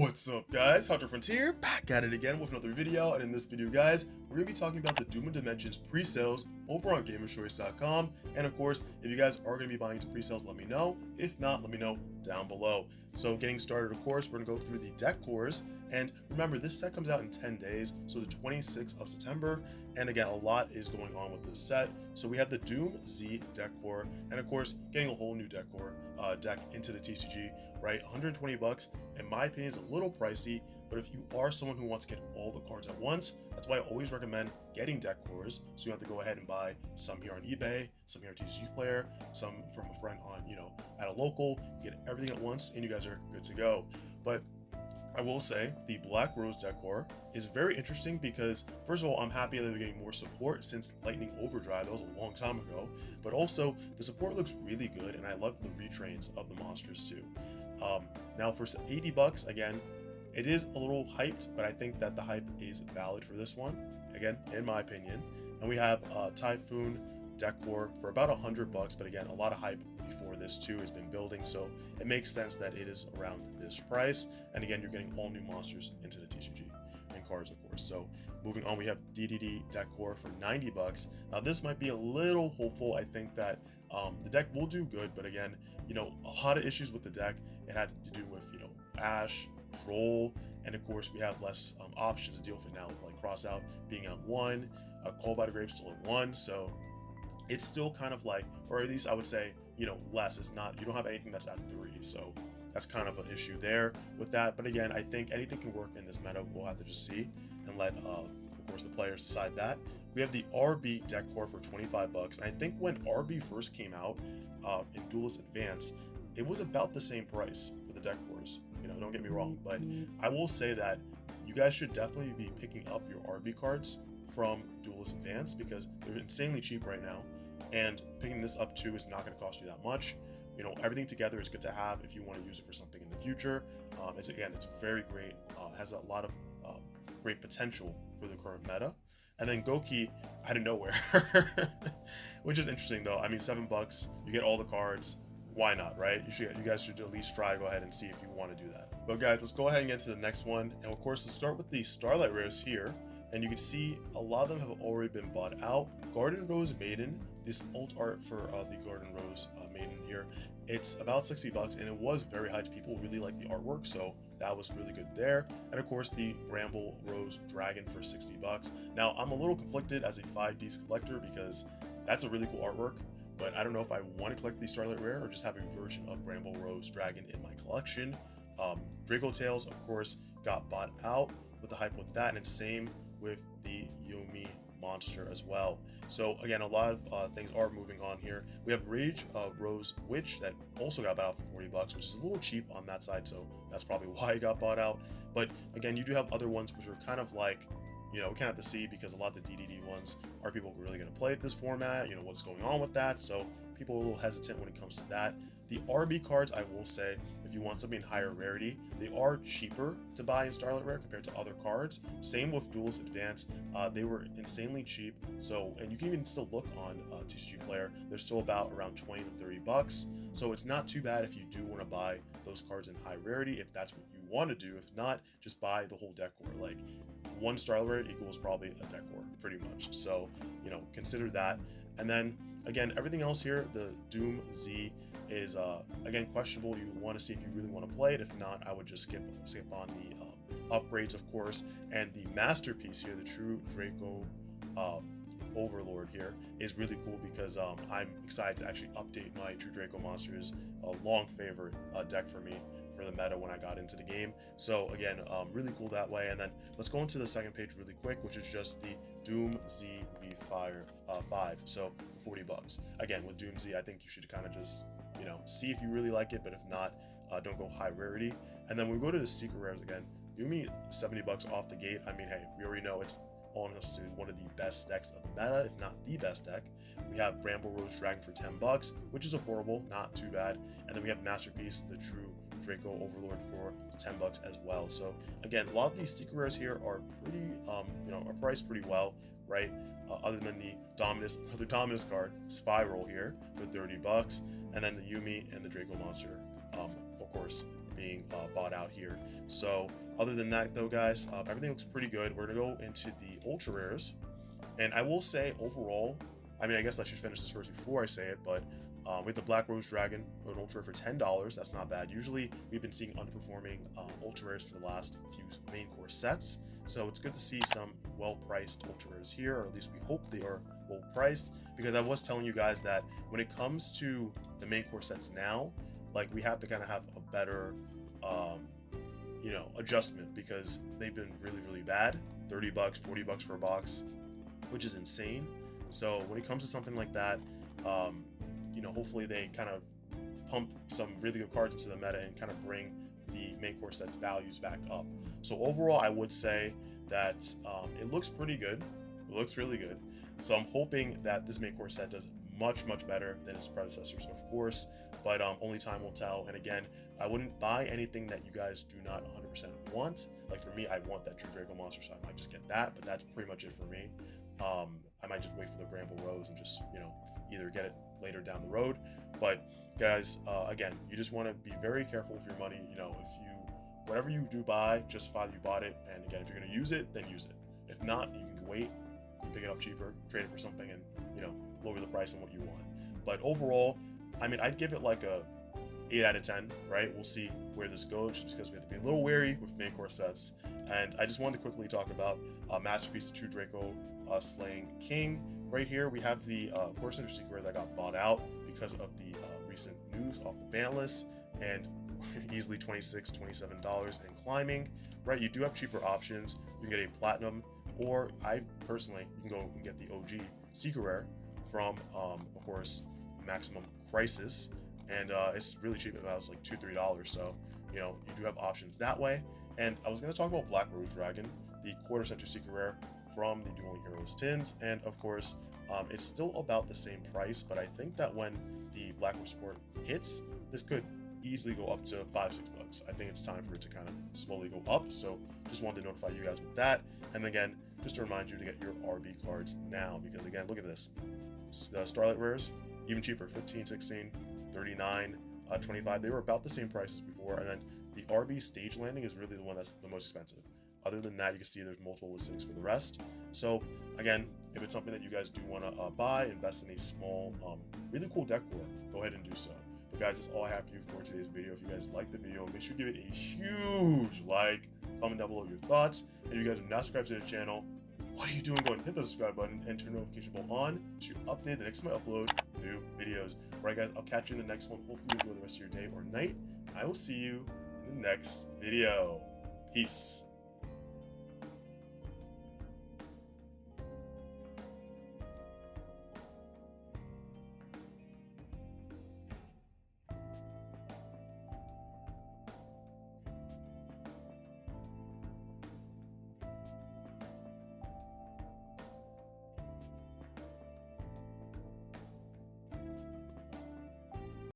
What's up, guys? Hunter Frontier back at it again with another video, and in this video, guys, we're gonna be talking about the Doom of Dimensions pre-sales over on GamersChoice.com. And of course, if you guys are gonna be buying into pre-sales, let me know. If not, let me know down below. So getting started, of course, we're gonna go through the deck cores, and remember, this set comes out in 10 days, so the 26th of September. And again, a lot is going on with this set. So we have the Doom Z deck core, and of course, getting a whole new deck core deck into the TCG, right? 120 bucks, in my opinion, is a little pricey, but if you are someone who wants to get all the cards at once, that's why I always recommend getting deck cores. So you have to go ahead and buy some here on eBay, some here at TCGPlayer, some from a friend on, at a local. You get everything at once, and you guys are good to go. But I will say the Black Rose deck core is very interesting because, first of all, I'm happy that they're getting more support since Lightning Overdrive. That was a long time ago. But also, the support looks really good, and I love the retrains of the monsters too. Now for 80 bucks, again, it is a little hyped, but I think that the hype is valid for this one, again, in my opinion. And we have Typhoon deck core for about 100 bucks, but again, a lot of hype before this too has been building, so it makes sense that it is around this price. And again, you're getting all new monsters into the TCG and cards, of course. So moving on, we have DDD deck core for 90 bucks. Now this might be a little hopeful. I think that the deck will do good, but again, a lot of issues with the deck. It had to do with Ash, Troll, and of course we have less options to deal with it now, like Crossout being at 1, Call by the Grave still at 1, so it's still kind of like, or at least I would say, less. It's not, you don't have anything that's at 3, so that's kind of an issue there with that. But again, I think anything can work in this meta. We'll have to just see and let, of course, the players decide that. We have the RB deck core for 25 bucks. And I think when RB first came out in Duelist Advance, it was about the same price for the deck cores. Don't get me wrong, but I will say that you guys should definitely be picking up your RB cards from Duelist Advance because they're insanely cheap right now. And picking this up too is not going to cost you that much. Everything together is good to have if you want to use it for something in the future. It's very great. Has a lot of great potential for the current meta. And then Goki out of nowhere, which is interesting though. I mean, $7, you get all the cards. Why not, right? You guys should at least try to go ahead and see if you want to do that. But guys, let's go ahead and get to the next one. And of course, let's start with the Starlight Rares here. And you can see a lot of them have already been bought out. Garden Rose Maiden, this alt art for the Garden Rose Maiden here, it's about 60 bucks, and it was very hyped. People really like the artwork, so that was really good there. And of course, the Bramble Rose Dragon for 60 bucks. Now, I'm a little conflicted as a 5Ds collector because that's a really cool artwork, but I don't know if I want to collect the Starlight Rare or just have a version of Bramble Rose Dragon in my collection. Draco Tails, of course, got bought out with the hype with that, and it's same with the Yomi monster as well. So again, a lot of things are moving on here. We have Rage Rose Witch that also got bought out for 40 bucks, which is a little cheap on that side, so that's probably why it got bought out. But again, you do have other ones which are kind of like, we kind of have to see, because a lot of the DDD ones, are people really going to play at this format? What's going on with that? So people are a little hesitant when it comes to that. The RB cards, I will say, if you want something in higher rarity, they are cheaper to buy in Starlight Rare compared to other cards. Same with Duelist Advance. They were insanely cheap. So, and you can even still look on TCGPlayer. They're still about around 20 to 30 bucks. So it's not too bad if you do want to buy those cards in high rarity, if that's what you want to do. If not, just buy the whole deck core. Like, one Starlight Rare equals probably a deck core, pretty much. So, consider that. And then, again, everything else here, the Doom Z is again questionable. You want to see if you really want to play it. If not, I would just skip on the upgrades, of course. And the masterpiece here, the True Draco Overlord here, is really cool because I'm excited to actually update my True Draco monsters. A long favorite deck for me for the meta when I got into the game. So again, really cool that way. And then let's go into the second page really quick, which is just the Doom Z V5. So 40 bucks. Again, with Doom Z, I think you should kind of just see if you really like it, but if not, don't go high rarity. And then we go to the secret rares again. Yumi, 70 bucks off the gate. I mean, hey, we already know it's honestly one of the best decks of the meta, if not the best deck. We have Bramble Rose Dragon for 10 bucks, which is affordable, not too bad. And then we have Masterpiece, the True Draco Overlord for 10 bucks as well. So again, a lot of these secret rares here are pretty, are priced pretty well, right? Other than the Dominus card, Spiral here for 30 bucks. And then the Yumi and the Draco monster, of course, being bought out here. So other than that though, guys, everything looks pretty good. We're gonna go into the ultra rares, and I will say overall, I mean, I guess I should finish this first before I say it, but with the Black Rose Dragon, an ultra for $10, that's not bad. Usually we've been seeing underperforming ultra rares for the last few main course sets, so it's good to see some well-priced ultra rares here, or at least we hope they are well-priced, because I was telling you guys that when it comes to the main course sets now, like, we have to kind of have a better you know, adjustment, because they've been really bad. $30, $40 for a box, which is insane. So when it comes to something like that, you know, hopefully they kind of pump some really good cards into the meta and kind of bring the main course set's values back up. So overall, I would say that it looks pretty good. It looks really good. So I'm hoping that this main course set does much better than its predecessors, of course, but only time will tell. And again, I wouldn't buy anything that you guys do not 100% want. Like for me, I want that True Draco monster, so I might just get that, but that's pretty much it for me. I might just wait for the Bramble Rose and just, you know, either get it later down the road. But guys, again, you just want to be very careful with your money. You know, if you, whatever you do buy, justify that you bought it. And again, if you're going to use it, then use it. If not, you can wait, you can pick it up cheaper, trade it for something, and, you know, lower the price on what you want. But overall, I mean, I'd give it like a 8 out of 10, right? We'll see where this goes, just because we have to be a little wary with main course sets. And I just wanted to quickly talk about Masterpiece, the True Draco Slaying King. Right here, we have the Core Center Secret that got bought out because of the recent news off the ban list, and easily $26, $27 and climbing, right? You do have cheaper options. You can get a Platinum, or I personally, you can go and get the OG Secret Rare from, of course, Maximum Crisis, and it's really cheap. It was like $2-3, so, you know, you do have options that way. And I was going to talk about Black Rose Dragon, the Quarter Center Secret Rare from the Dueling Heroes tins, and of course, it's still about the same price, but I think that when the Black Rose support hits, this could easily go up to $5-6. I think it's time for it to kind of slowly go up, so just wanted to notify you guys with that. And again, just to remind you to get your RB cards now, because again, look at this. The Starlight Rares, even cheaper, 15, 16, 39, 25. They were about the same prices before, and then the RB Stage Landing is really the one that's the most expensive. Other than that, you can see there's multiple listings for the rest. So again, if it's something that you guys do want to buy, invest in a small, really cool deck core, go ahead and do so. But guys, that's all I have for you for today's video. If you guys like the video, make sure you give it a huge like, comment down below your thoughts, and if you guys are not subscribed to the channel, what are you doing? Go ahead and hit the subscribe button and turn the notification bell on so you're updated the next time I upload new videos. Alright guys, I'll catch you in the next one. Hopefully you enjoy the rest of your day or night. I will see you in the next video. Peace.